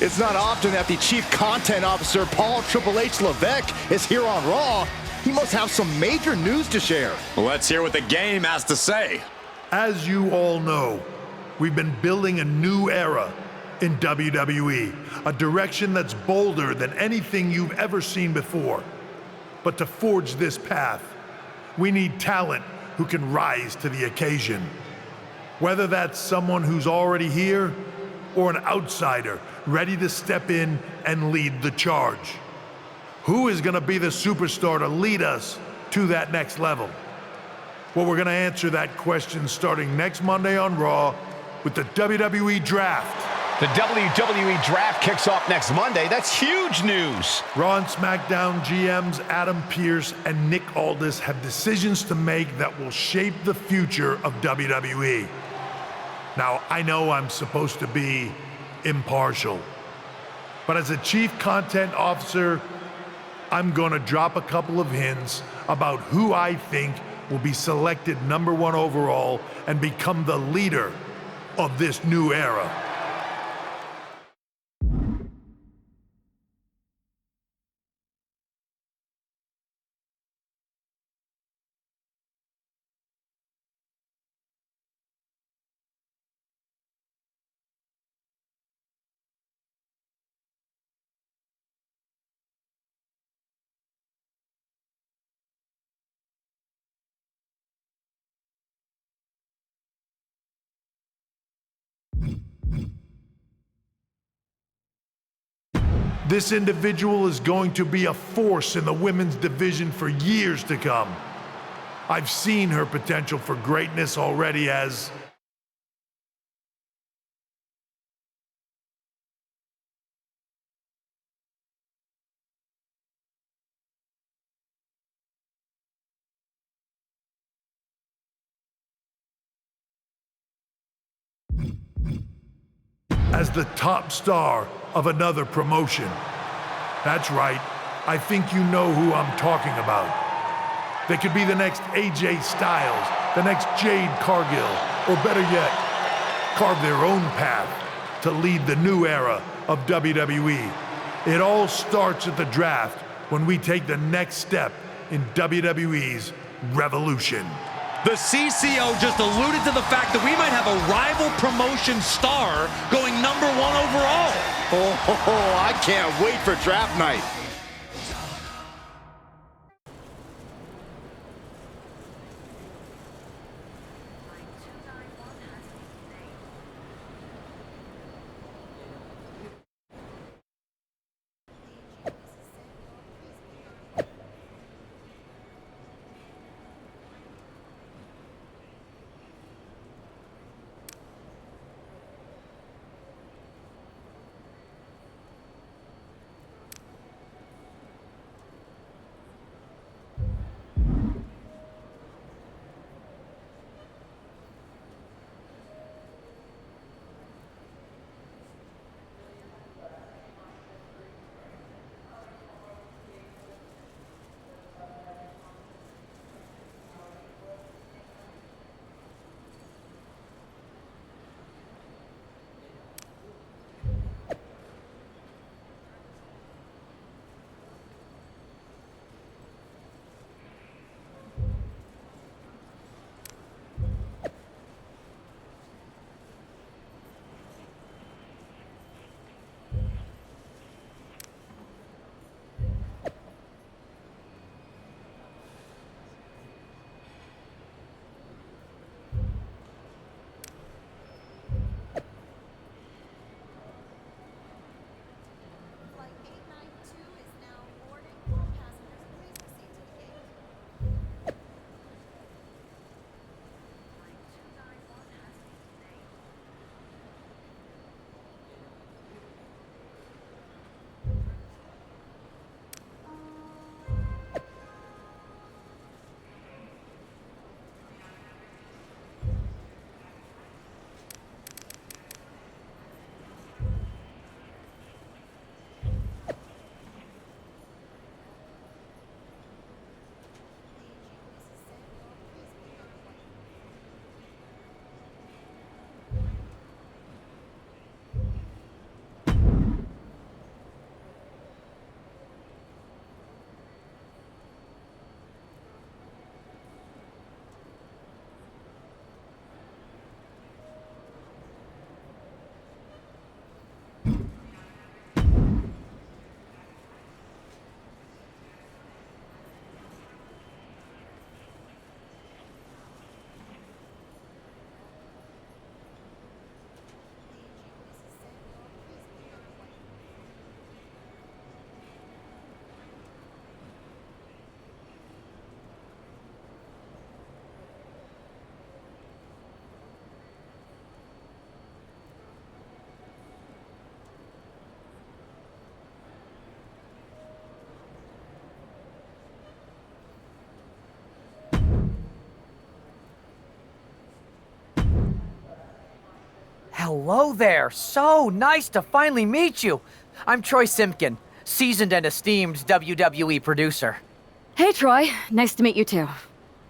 It's not often that the Chief Content Officer, Paul Triple H Levesque, is here on Raw. He must have some major news to share. Let's hear what the game has to say. As you all know, we've been building a new era in WWE, a direction that's bolder than anything you've ever seen before. But to forge this path, we need talent who can rise to the occasion. Whether that's someone who's already here or an outsider ready to step in and lead the charge. Who is going to be the superstar to lead us to that next level? Well, we're going to answer that question starting next Monday on Raw with the WWE Draft. The WWE Draft kicks off next Monday. That's huge news. Raw and SmackDown GMs Adam Pearce and Nick Aldis have decisions to make that will shape the future of WWE. Now, I know I'm supposed to be impartial, but as a Chief Content Officer, I'm going to drop a couple of hints about who I think will be selected #1 overall and become the leader of this new era. This individual is going to be a force in the women's division for years to come. I've seen her potential for greatness already as the top star of another promotion. That's right, I think you know who I'm talking about. They could be the next AJ Styles, the next Jade Cargill, or better yet, carve their own path to lead the new era of WWE. It all starts at the draft when we take the next step in WWE's revolution. The CCO just alluded to the fact that we might have a rival promotion star going #1 overall. Oh, I can't wait for draft night. Hello there. So nice to finally meet you. I'm Troy Simpkin, seasoned and esteemed WWE producer. Hey, Troy. Nice to meet you, too.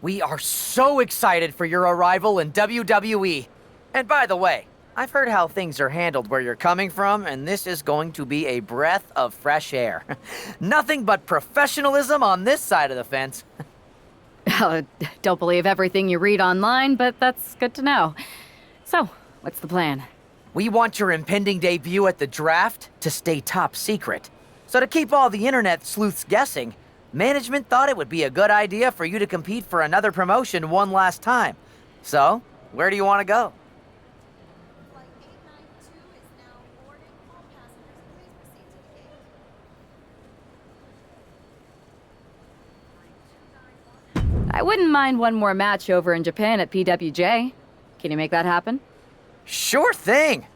We are so excited for your arrival in WWE. And by the way, I've heard how things are handled where you're coming from, and this is going to be a breath of fresh air. Nothing but professionalism on this side of the fence. Don't believe everything you read online, but that's good to know. So, what's the plan? We want your impending debut at the draft to stay top secret. So to keep all the internet sleuths guessing, management thought it would be a good idea for you to compete for another promotion one last time. So, where do you want to go? Flight 892 is now boarding. All passengers, please proceed to the gate. I wouldn't mind one more match over in Japan at PWJ. Can you make that happen? Sure thing.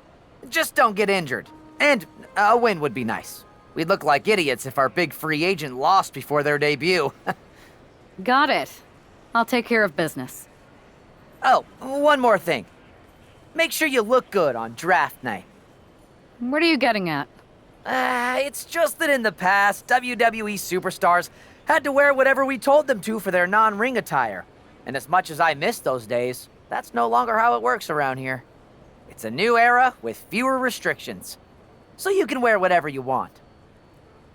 Just don't get injured. And a win would be nice. We'd look like idiots if our big free agent lost before their debut. Got it. I'll take care of business. Oh, one more thing. Make sure you look good on draft night. What are you getting at? It's just that in the past, WWE superstars had to wear whatever we told them to for their non-ring attire. And as much as I miss those days, that's no longer how it works around here. It's a new era with fewer restrictions. So you can wear whatever you want.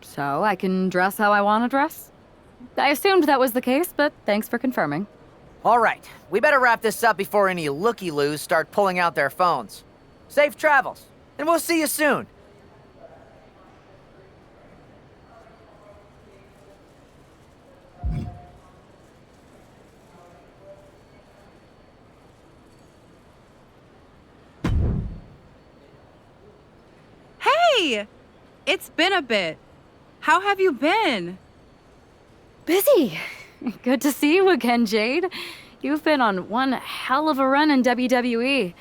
So I can dress how I want to dress? I assumed that was the case, but thanks for confirming. All right, we better wrap this up before any looky-loos start pulling out their phones. Safe travels, and we'll see you soon. Hey! It's been a bit. How have you been? Busy. Good to see you again, Jade. You've been on one hell of a run in WWE.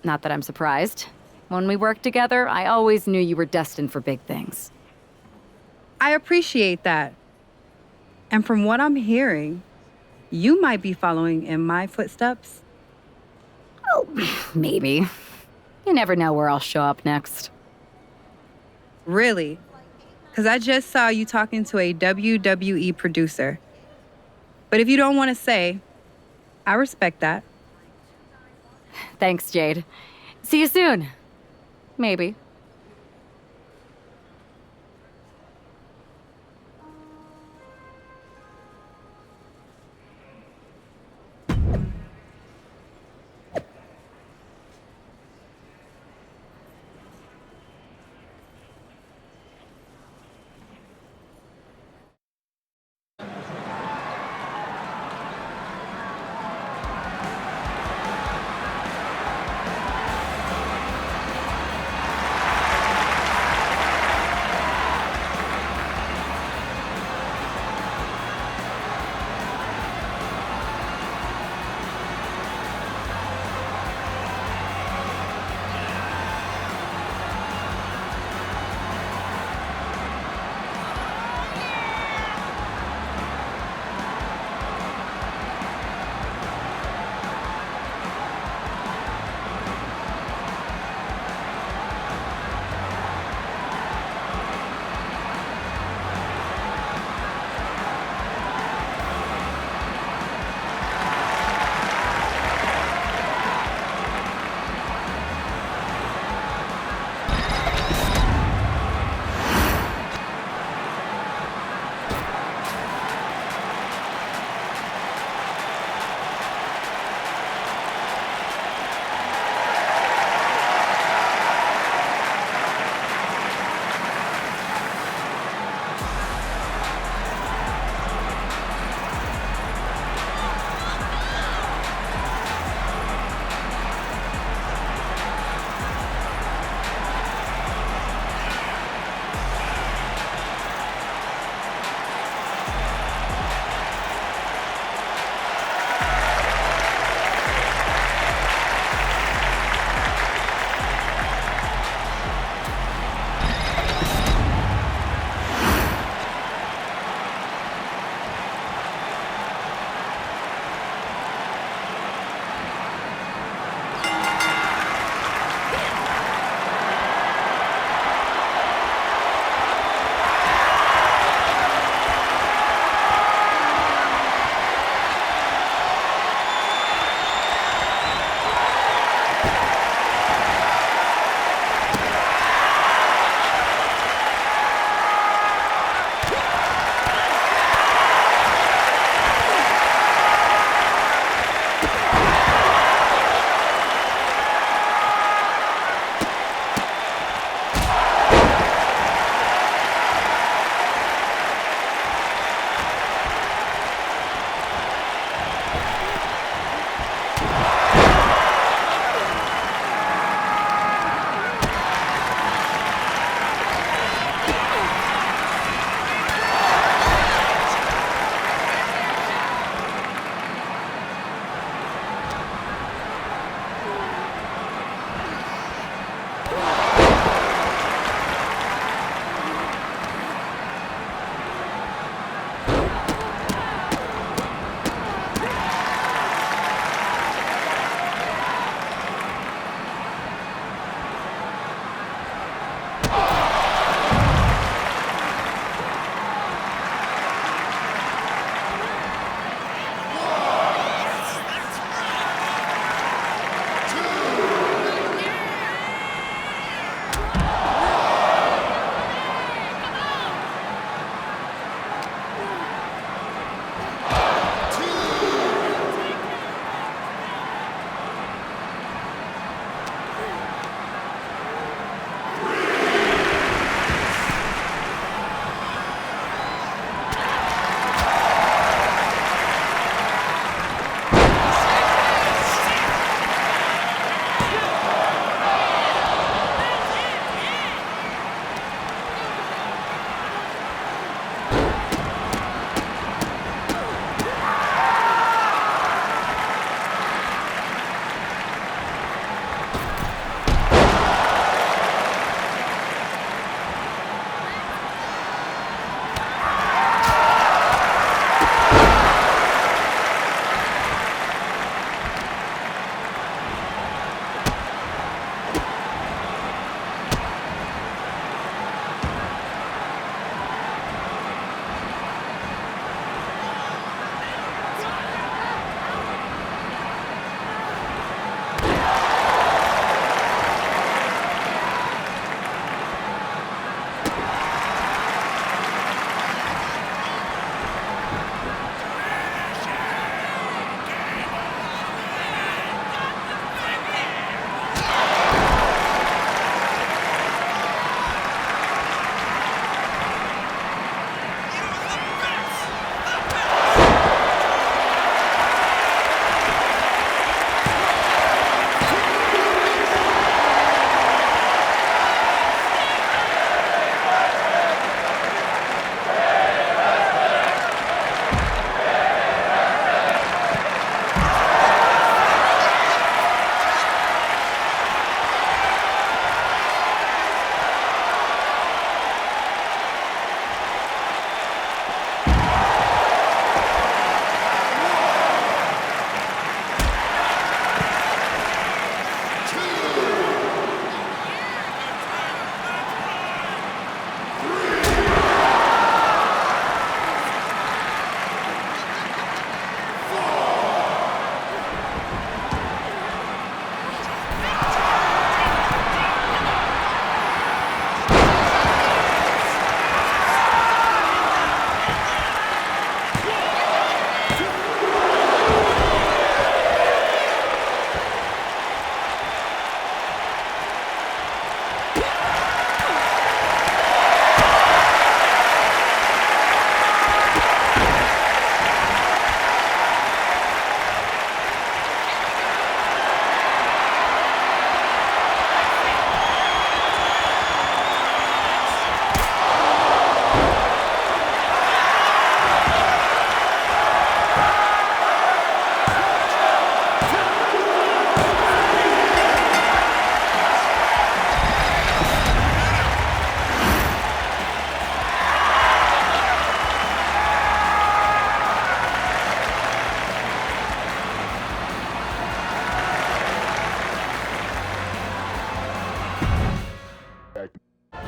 Not that I'm surprised. When we worked together, I always knew you were destined for big things. I appreciate that. And from what I'm hearing, you might be following in my footsteps. Oh, maybe. You never know where I'll show up next. Really? Because I just saw you talking to a WWE producer. But if you don't want to say, I respect that. Thanks, Jade. See you soon. Maybe.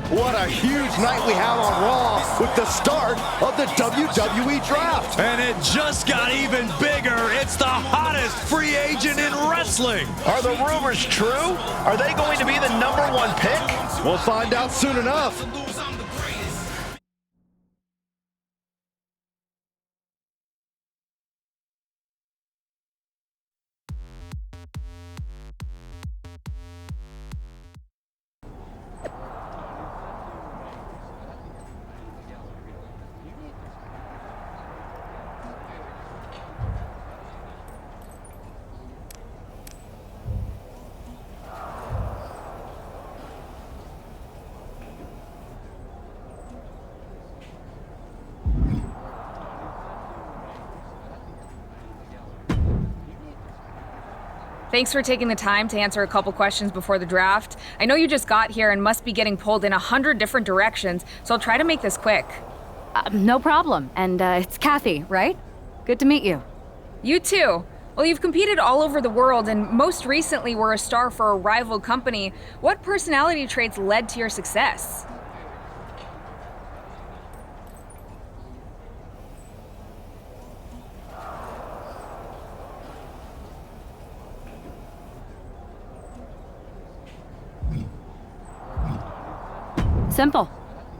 What a huge night we have on Raw with the start of the WWE Draft. And it just got even bigger. It's the hottest free agent in wrestling. Are the rumors true? Are they going to be the #1 pick? We'll find out soon enough. Thanks for taking the time to answer a couple questions before the draft. I know you just got here and must be getting pulled in 100 different directions, so I'll try to make this quick. No problem. And it's Kathy, right? Good to meet you. You too. Well, you've competed all over the world and most recently were a star for a rival company. What personality traits led to your success? Simple.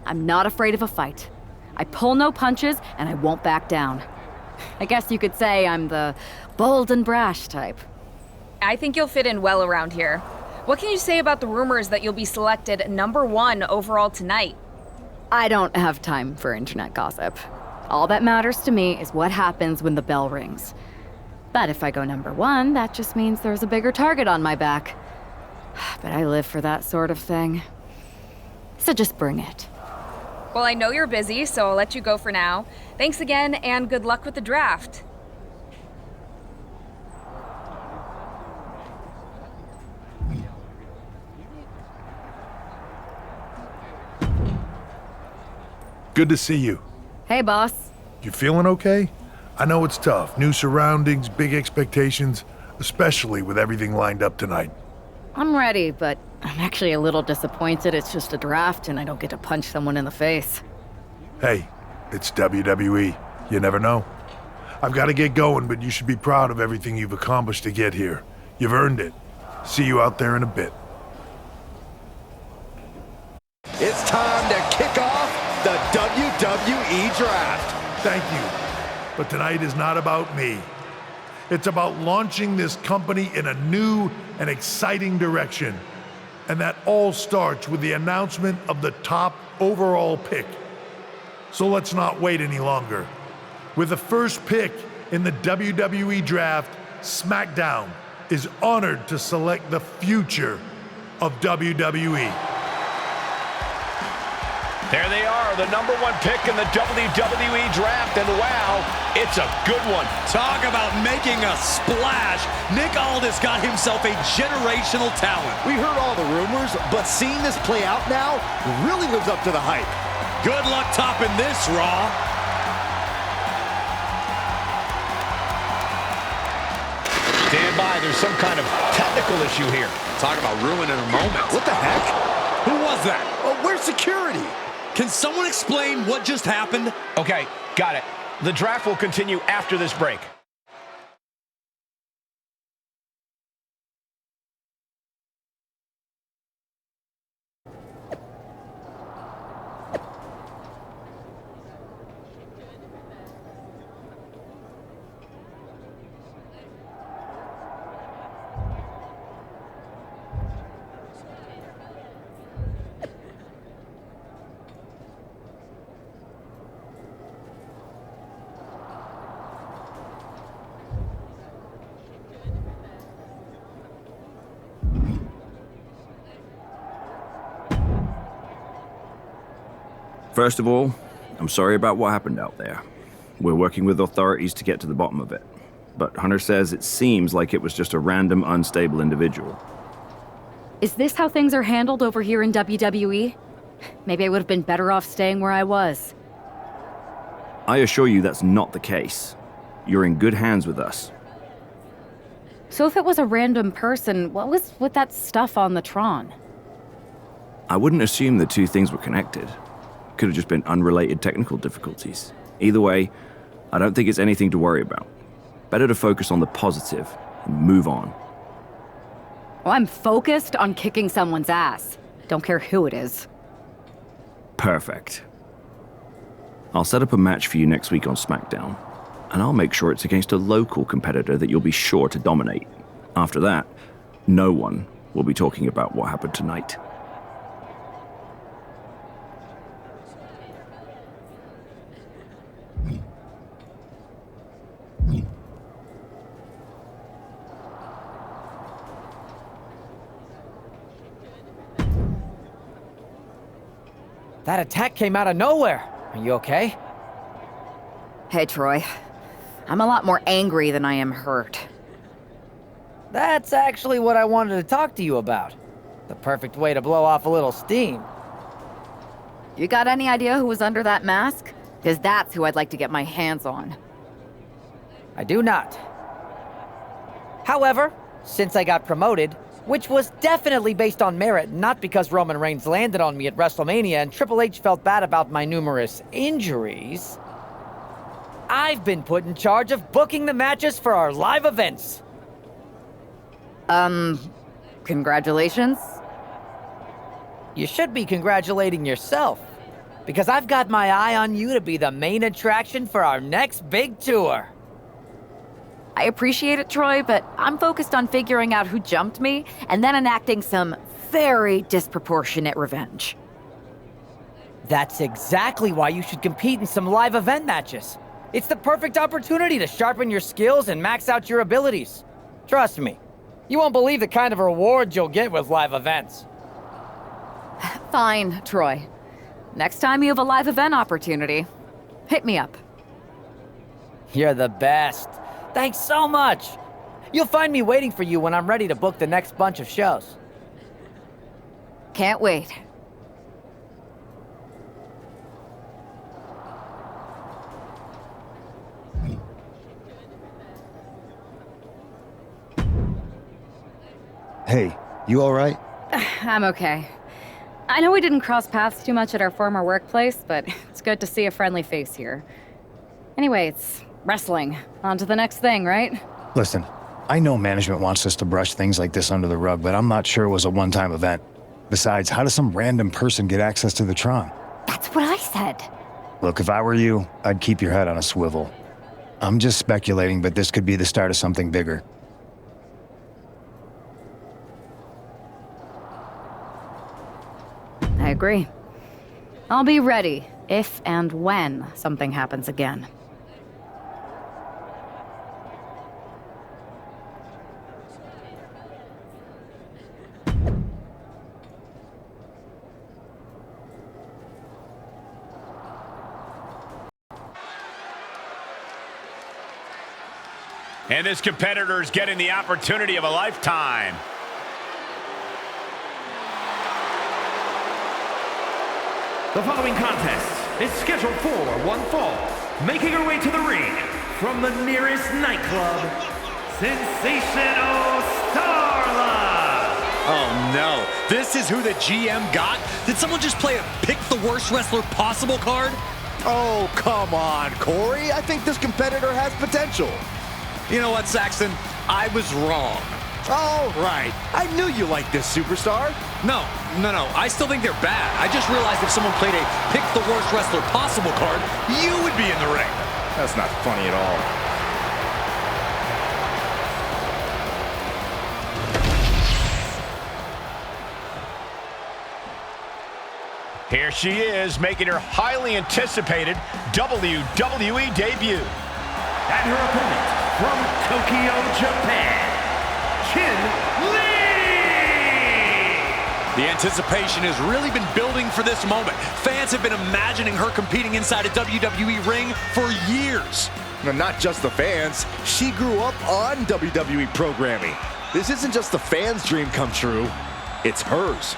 I'm not afraid of a fight. I pull no punches, and I won't back down. I guess you could say I'm the bold and brash type. I think you'll fit in well around here. What can you say about the rumors that you'll be selected #1 overall tonight? I don't have time for internet gossip. All that matters to me is what happens when the bell rings. But if I go #1, that just means there's a bigger target on my back. But I live for that sort of thing. So just bring it. Well, I know you're busy, so I'll let you go for now. Thanks again, and good luck with the draft. Good to see you. Hey, boss. You feeling okay? I know it's tough. New surroundings, big expectations, especially with everything lined up tonight. I'm ready, but I'm actually a little disappointed it's just a draft and I don't get to punch someone in the face. Hey, it's WWE. You never know. I've got to get going, but you should be proud of everything you've accomplished to get here. You've earned it. See you out there in a bit. It's time to kick off the WWE Draft. Thank you. But tonight is not about me. It's about launching this company in a new and exciting direction. And that all starts with the announcement of the top overall pick. So let's not wait any longer. With the first pick in the WWE Draft, SmackDown is honored to select the future of WWE. There they are, the #1 pick in the WWE Draft, and wow, it's a good one. Talk about making a splash. Nick Aldis got himself a generational talent. We heard all the rumors, but seeing this play out now really lives up to the hype. Good luck topping this, Raw. Stand by, there's some kind of technical issue here. Talk about ruining a moment. What the heck? Who was that? Oh, where's security? Can someone explain what just happened? Okay, got it. The draft will continue after this break. First of all, I'm sorry about what happened out there. We're working with authorities to get to the bottom of it. But Hunter says it seems like it was just a random, unstable individual. Is this how things are handled over here in WWE? Maybe I would have been better off staying where I was. I assure you that's not the case. You're in good hands with us. So if it was a random person, what was with that stuff on the Tron? I wouldn't assume the two things were connected. Could have just been unrelated technical difficulties. Either way, I don't think it's anything to worry about. Better to focus on the positive and move on. Well, I'm focused on kicking someone's ass. Don't care who it is. Perfect. I'll set up a match for you next week on SmackDown, and I'll make sure it's against a local competitor that you'll be sure to dominate. After that, no one will be talking about what happened tonight. That attack came out of nowhere. Are you okay? Hey, Troy. I'm a lot more angry than I am hurt. That's actually what I wanted to talk to you about. The perfect way to blow off a little steam. You got any idea who was under that mask? Because that's who I'd like to get my hands on. I do not. However, since I got promoted, which was definitely based on merit, not because Roman Reigns landed on me at WrestleMania and Triple H felt bad about my numerous injuries, I've been put in charge of booking the matches for our live events. Congratulations? You should be congratulating yourself, because I've got my eye on you to be the main attraction for our next big tour. I appreciate it, Troy, but I'm focused on figuring out who jumped me and then enacting some very disproportionate revenge. That's exactly why you should compete in some live event matches. It's the perfect opportunity to sharpen your skills and max out your abilities. Trust me, you won't believe the kind of rewards you'll get with live events. Fine, Troy. Next time you have a live event opportunity, hit me up. You're the best. Thanks so much. You'll find me waiting for you when I'm ready to book the next bunch of shows. Can't wait. Hey, you all right? I'm okay. I know we didn't cross paths too much at our former workplace, but it's good to see a friendly face here. Anyway, it's wrestling. On to the next thing, right? Listen, I know management wants us to brush things like this under the rug, but I'm not sure it was a one-time event. Besides, how does some random person get access to the Tron? That's what I said. Look, if I were you, I'd keep your head on a swivel. I'm just speculating, but this could be the start of something bigger. I agree. I'll be ready if and when something happens again. And this competitor is getting the opportunity of a lifetime. The following contest is scheduled for one fall. Making her way to the ring from the nearest nightclub, Sensational Starla. Oh no, this is who the GM got? Did someone just play a pick the worst wrestler possible card? Oh, come on, Corey. I think this competitor has potential. You know what, Saxton? I was wrong. All right. I knew you liked this superstar. No. I still think they're bad. I just realized if someone played a pick the worst wrestler possible card, you would be in the ring. That's not funny at all. Here she is, making her highly anticipated WWE debut. And her opponent from Tokyo, Japan, Chin Lee! The anticipation has really been building for this moment. Fans have been imagining her competing inside a WWE ring for years. No, not just the fans. She grew up on WWE programming. This isn't just the fans' dream come true. It's hers.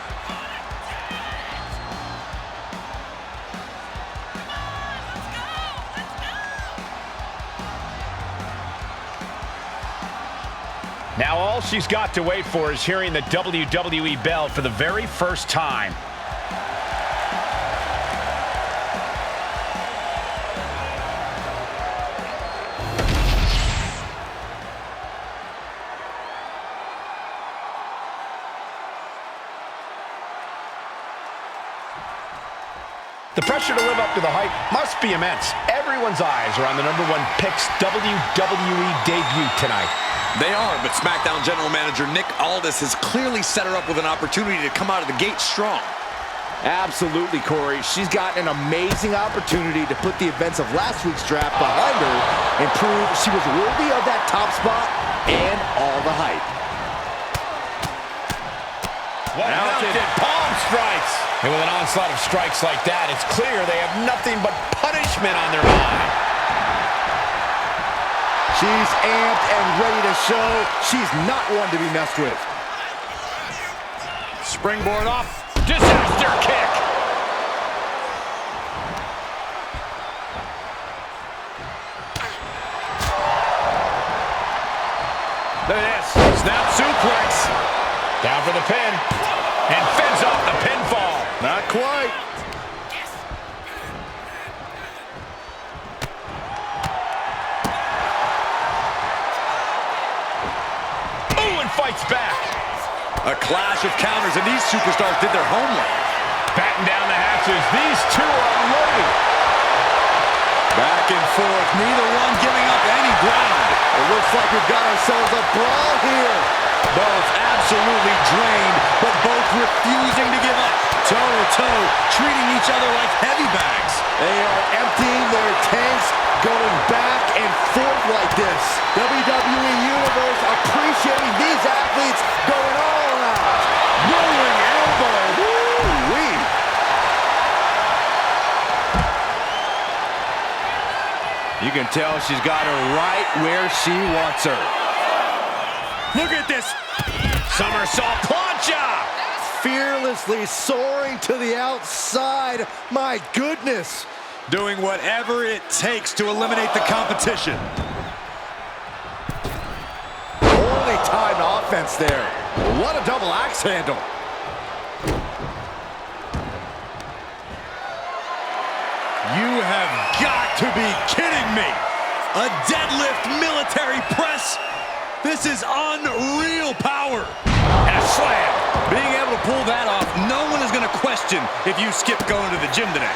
Now all she's got to wait for is hearing the WWE bell for the very first time. The pressure to live up to the hype must be immense. Everyone's eyes are on the #1 pick's WWE debut tonight. They are, but SmackDown General Manager Nick Aldis has clearly set her up with an opportunity to come out of the gate strong. Absolutely, Corey. She's got an amazing opportunity to put the events of last week's draft behind her and prove she was worthy of that top spot and all the hype. Mounted palm strikes. And with an onslaught of strikes like that, it's clear they have nothing but punishment on their mind. She's amped and ready to show she's not one to be messed with. Springboard off. Disaster kick. Look at this. Snap suplex. Down for the pin. And fends off the pinfall. Not quite. Ooh, and fights back. A clash of counters, and these superstars did their homework. Batten down the hatches. These two are unloading. Back and forth, neither one giving up any ground. It looks like we've got ourselves a brawl here. Both absolutely drained, but both refusing to give up. Toe-to-toe, treating each other like heavy bags. They are emptying their tanks, going back and forth like this. WWE Universe appreciating these athletes going all out. Rolling elbow. Woo-wee. You can tell she's got her right where she wants her. Look at this. Somersault plancha. Fearlessly soaring to the outside. My goodness. Doing whatever it takes to eliminate the competition. Poorly timed offense there. What a double axe handle. You have got to be kidding me. A deadlift military press? This is unreal power. And a slam. Being able to pull that off, no one is going to question if you skip going to the gym today.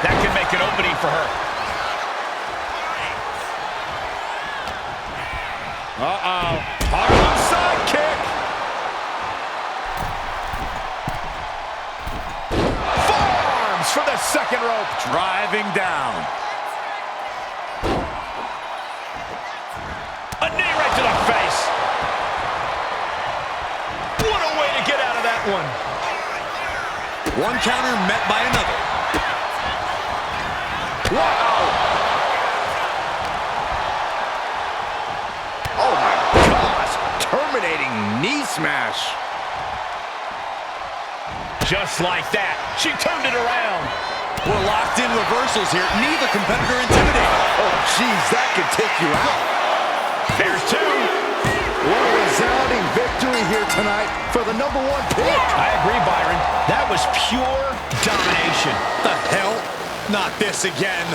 That could make an opening for her. Uh-oh. Harlem side kick. Forearms for the second rope. Driving down. A knee right to the face. What a way to get out of that one. One counter met by another. Wow. Oh my gosh. Terminating knee smash. Just like that. She turned it around. We're locked in reversals here. Neither competitor intimidated. Oh, geez, that could take you out. There's two. What a resounding victory here tonight for the #1 pick. I agree, Byron. That was pure domination. The hell? Not this again.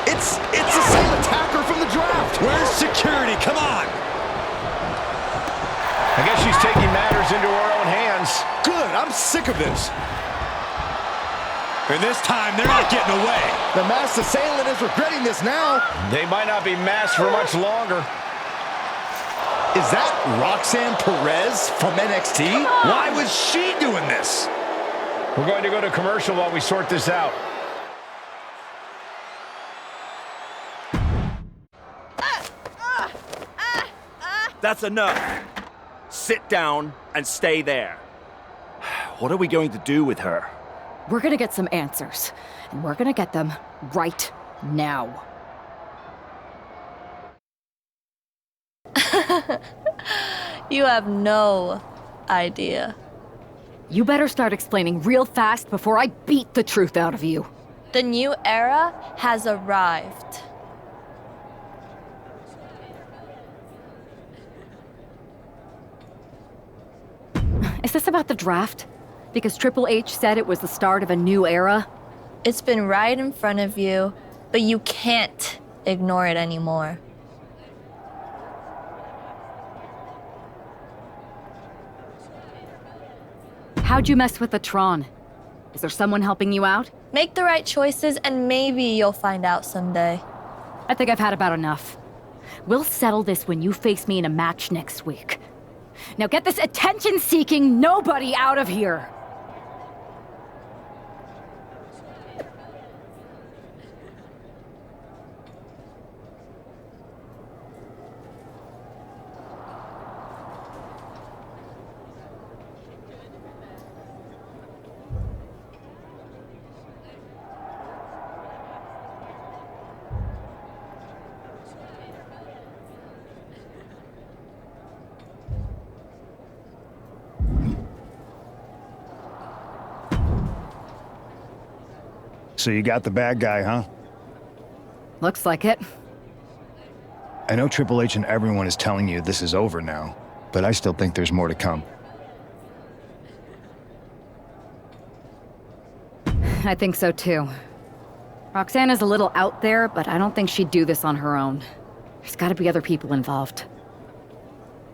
It's the same attacker from the draft. Where's security? Come on. I guess she's taking matters into her own hands. Good, I'm sick of this. And this time, they're not getting away. The masked assailant is regretting this now. They might not be masked for much longer. Is that Roxanne Perez from NXT? Why was she doing this? We're going to go to commercial while we sort this out. That's enough. Sit down and stay there. What are we going to do with her? We're gonna get some answers, and we're gonna get them right now. You have no idea. You better start explaining real fast before I beat the truth out of you. The new era has arrived. Is this about the draft? Because Triple H said it was the start of a new era? It's been right in front of you, but you can't ignore it anymore. How'd you mess with the Tron? Is there someone helping you out? Make the right choices and maybe you'll find out someday. I think I've had about enough. We'll settle this when you face me in a match next week. Now get this attention-seeking nobody out of here! So you got the bad guy, huh? Looks like it. I know Triple H and everyone is telling you this is over now, but I still think there's more to come. I think so too. Roxanne is a little out there, but I don't think she'd do this on her own. There's gotta be other people involved.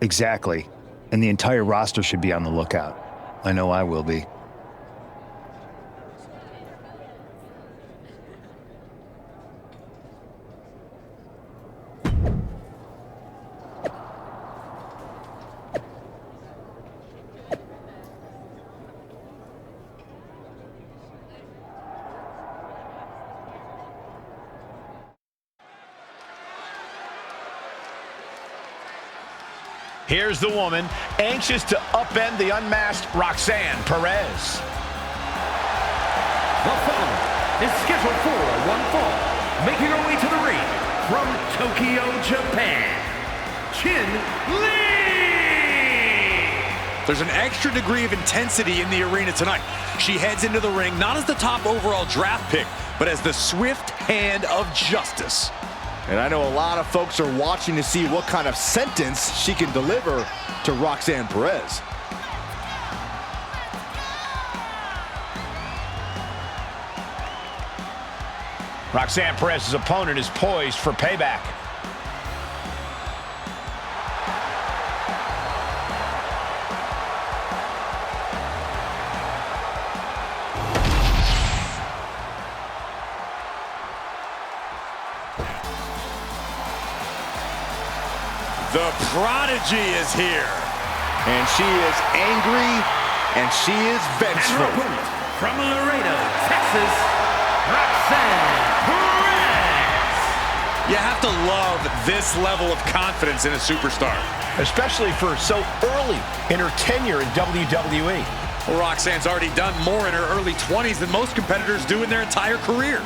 Exactly. And the entire roster should be on the lookout. I know I will be. Here's the woman, anxious to upend the unmasked Roxanne Perez. The following is scheduled for one fall, making her way to the ring from Tokyo, Japan, Chin Lee! There's an extra degree of intensity in the arena tonight. She heads into the ring not as the top overall draft pick, but as the swift hand of justice. And I know a lot of folks are watching to see what kind of sentence she can deliver to Roxanne Perez. Roxanne Perez's opponent is poised for payback. The prodigy is here. And she is angry, and she is vengeful. And her opponent from Laredo, Texas, Roxanne Perez. You have to love this level of confidence in a superstar. Especially for so early in her tenure in WWE. Well, Roxanne's already done more in her early 20s than most competitors do in their entire career.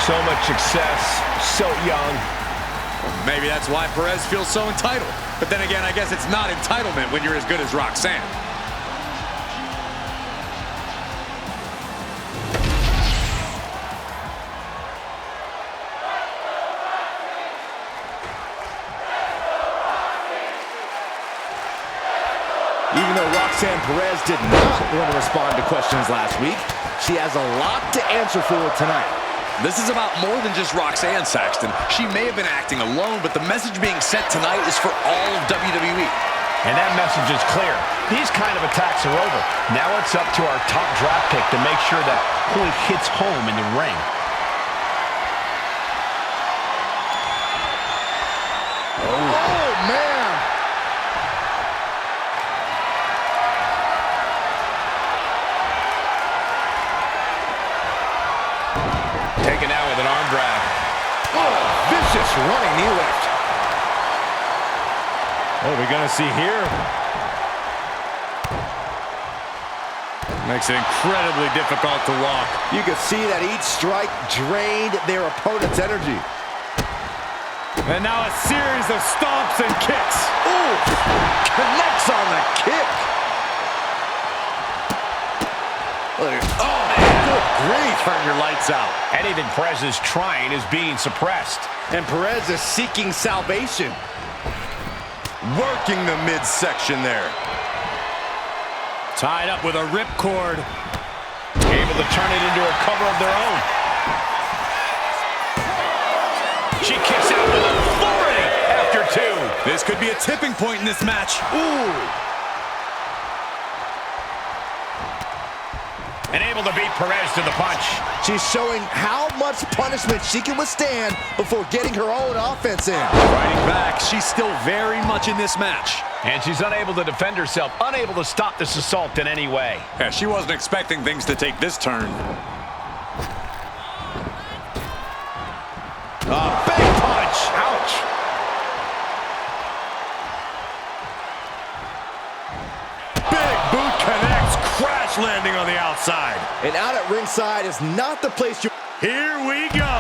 So much success, so young. Maybe that's why Perez feels so entitled. But then again, I guess it's not entitlement when you're as good as Roxanne. Even though Roxanne Perez did not want to respond to questions last week, she has a lot to answer for tonight. This is about more than just Roxanne, Saxton. She may have been acting alone, but the message being sent tonight is for all of WWE. And that message is clear. These kind of attacks are over. Now it's up to our top draft pick to make sure that point hits home in the ring. Oh, man! Taken out with an arm drag. Oh, vicious running knee lift. What are we going to see here? Makes it incredibly difficult to walk. You can see that each strike drained their opponent's energy. And now a series of stomps and kicks. Ooh, connects on the kick. Oh, man. grief. Turn your lights out. Anything Perez is trying is being suppressed. And Perez is seeking salvation. Working the midsection there. Tied up with a ripcord. Able to turn it into a cover of their own. She kicks out with authority after 2. This could be a tipping point in this match. Ooh. And able to beat Perez to the punch. She's showing how much punishment she can withstand before getting her own offense in. Fighting back, she's still very much in this match. And she's unable to defend herself, unable to stop this assault in any way. Yeah, she wasn't expecting things to take this turn. A big punch. Ouch. Big boot connects, crash landing on the outside. And out at ringside is not the place you... Here we go.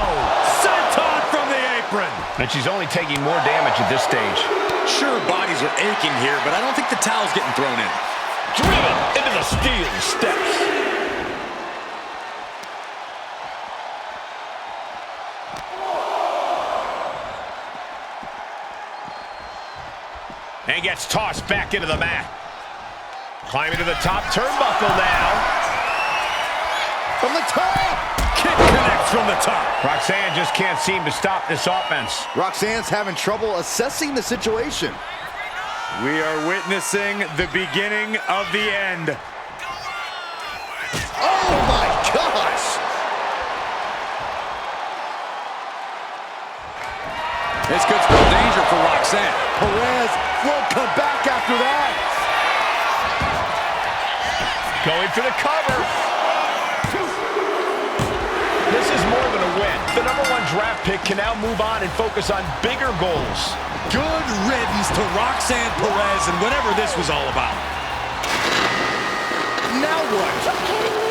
Senton from the apron. And she's only taking more damage at this stage. Sure, bodies are aching here, but I don't think the towel's getting thrown in. Driven into the steel steps. And gets tossed back into the mat. Climbing to the top turnbuckle now. From the top! Kick connects from the top. Roxanne just can't seem to stop this offense. Roxanne's having trouble assessing the situation. We are witnessing the beginning of the end. Oh my gosh! This could spell danger for Roxanne. Perez won't come back after that. Going for the cover. This is more than a win. The #1 draft pick can now move on and focus on bigger goals. Good riddance to Roxanne Perez and whatever this was all about. Now what?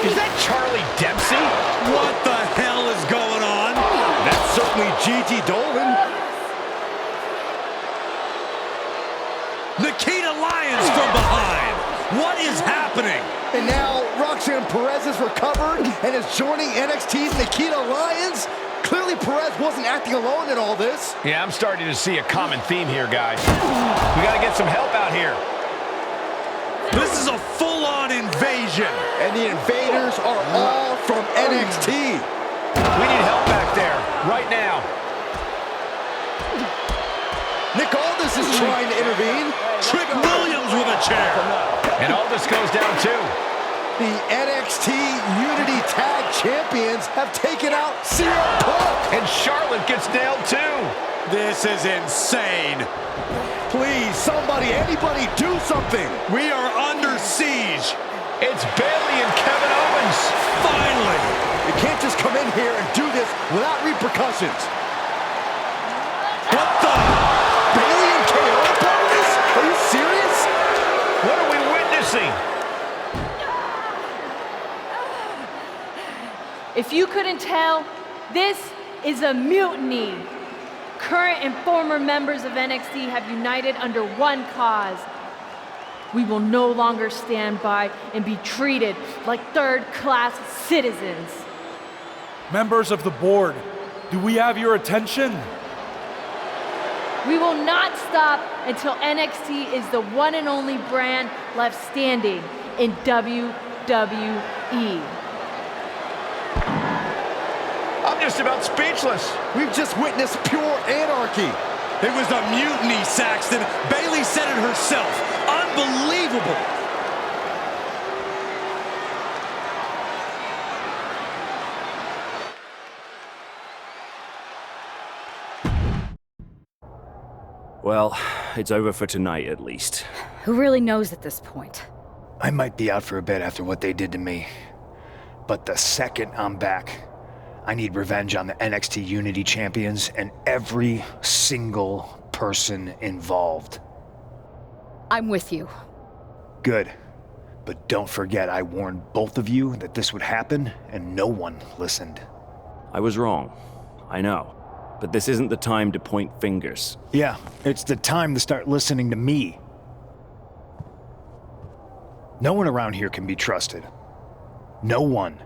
Is that Charlie Dempsey? What the hell is going on? That's certainly Gigi Dolan. Nikita Lyons from behind. What is happening? And now Roxanne Perez is recovered and is joining NXT's Nikita Lyons. Clearly Perez wasn't acting alone in all this. Yeah, I'm starting to see a common theme here, guys. We got to get some help out here. This is a full-on invasion. And the invaders are all from NXT. We need help back there, right now. Nick Aldis is trying to intervene. Trick Williams with a chair. And Aldis goes down too. The NXT Unity Tag Champions have taken out CM Punk. And Charlotte gets nailed too. This is insane. Please, somebody, anybody, do something. We are under siege. It's Bayley and Kevin Owens. Finally. You can't just come in here and do this without repercussions. What the? Bayley and KO part of this? Are you serious? What are we witnessing? If you couldn't tell, this is a mutiny. Current and former members of NXT have united under one cause. We will no longer stand by and be treated like third-class citizens. Members of the board, do we have your attention? We will not stop until NXT is the one and only brand left standing in WWE. I'm just about speechless. We've just witnessed pure anarchy. It was a mutiny, Saxton. Bayley said it herself. Unbelievable. Well, it's over for tonight at least. Who really knows at this point? I might be out for a bit after what they did to me. But the second I'm back, I need revenge on the NXT Unity champions and every single person involved. I'm with you. Good. But don't forget I warned both of you that this would happen, and no one listened. I was wrong. I know. But this isn't the time to point fingers. Yeah, it's the time to start listening to me. No one around here can be trusted. No one.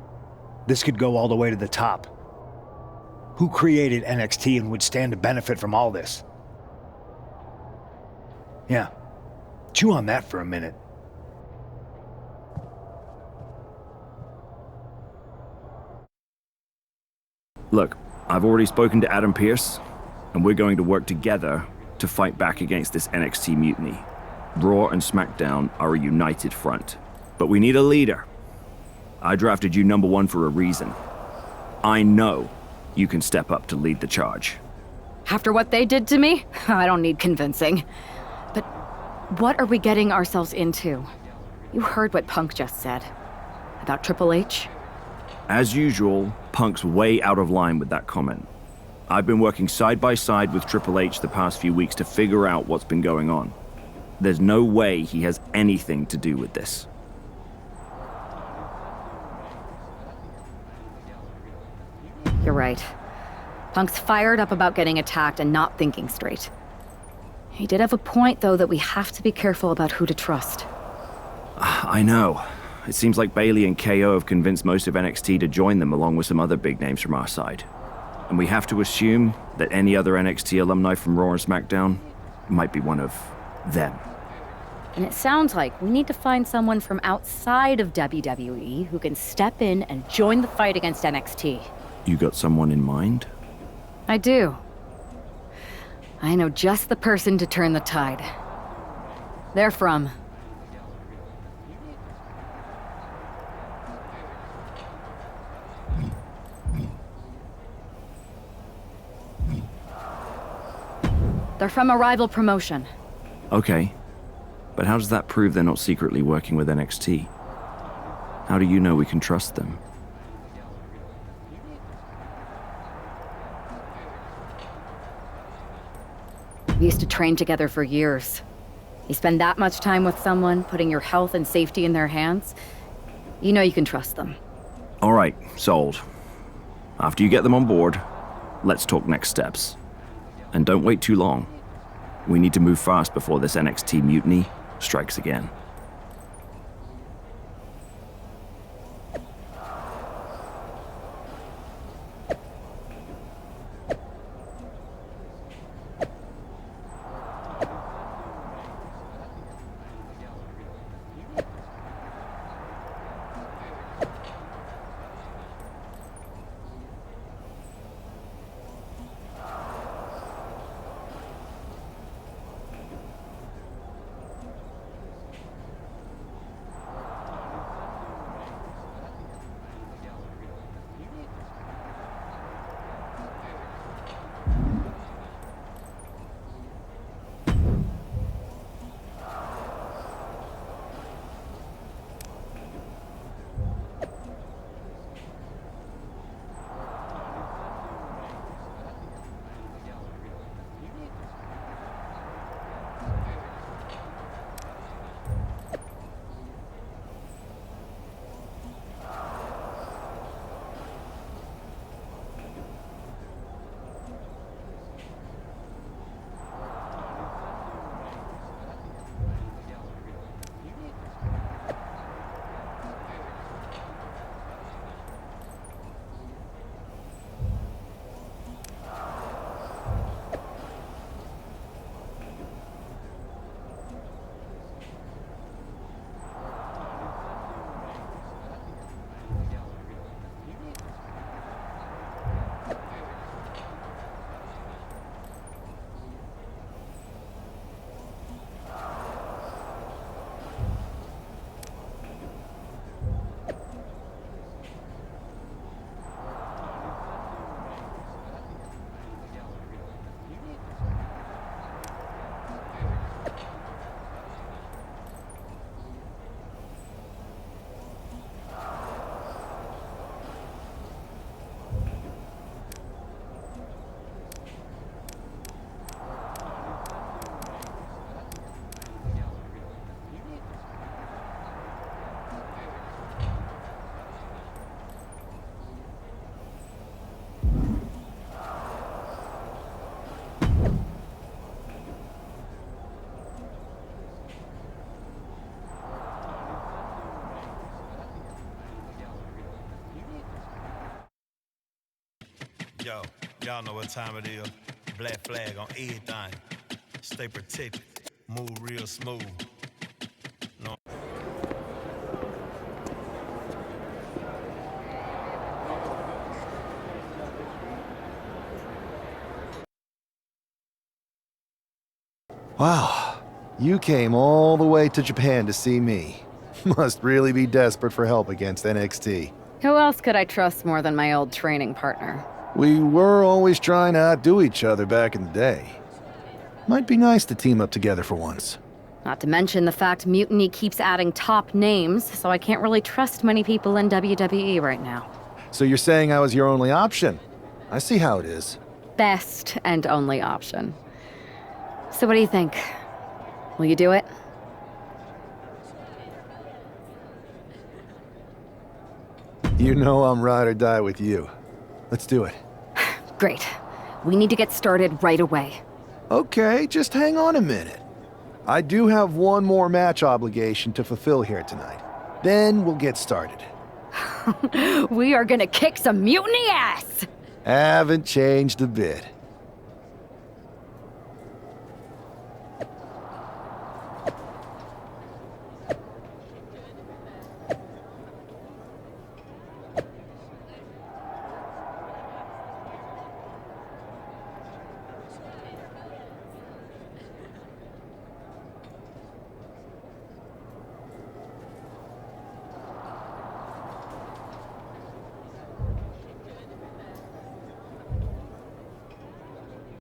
This could go all the way to the top. Who created NXT and would stand to benefit from all this? Yeah, chew on that for a minute. Look, I've already spoken to Adam Pearce, and we're going to work together to fight back against this NXT mutiny. Raw and SmackDown are a united front, but we need a leader. I drafted you #1 for a reason. I know you can step up to lead the charge. After what they did to me, I don't need convincing. But what are we getting ourselves into? You heard what Punk just said about Triple H? As usual, Punk's way out of line with that comment. I've been working side by side with Triple H the past few weeks to figure out what's been going on. There's no way he has anything to do with this. You're right. Punk's fired up about getting attacked and not thinking straight. He did have a point, though, that we have to be careful about who to trust. I know. It seems like Bailey and KO have convinced most of NXT to join them along with some other big names from our side. And we have to assume that any other NXT alumni from Raw and SmackDown might be one of them. And it sounds like we need to find someone from outside of WWE who can step in and join the fight against NXT. You got someone in mind? I do. I know just the person to turn the tide. They're from... They're from a rival promotion. Okay. But how does that prove they're not secretly working with NXT? How do you know we can trust them? We used to train together for years. You spend that much time with someone, putting your health and safety in their hands, you know you can trust them. All right, sold. After you get them on board, let's talk next steps. And don't wait too long. We need to move fast before this NXT mutiny strikes again. Yo, y'all know what time it is. Black flag on everything. Stay protected. Move real smooth. No. Wow, you came all the way to Japan to see me. Must really be desperate for help against NXT. Who else could I trust more than my old training partner? We were always trying to outdo each other back in the day. Might be nice to team up together for once. Not to mention the fact Mutiny keeps adding top names, so I can't really trust many people in WWE right now. So you're saying I was your only option? I see how it is. Best and only option. So what do you think? Will you do it? You know I'm ride or die with you. Let's do it. Great. We need to get started right away. Okay, just hang on a minute. I do have one more match obligation to fulfill here tonight. Then we'll get started. We are gonna kick some Mutiny ass! Haven't changed a bit.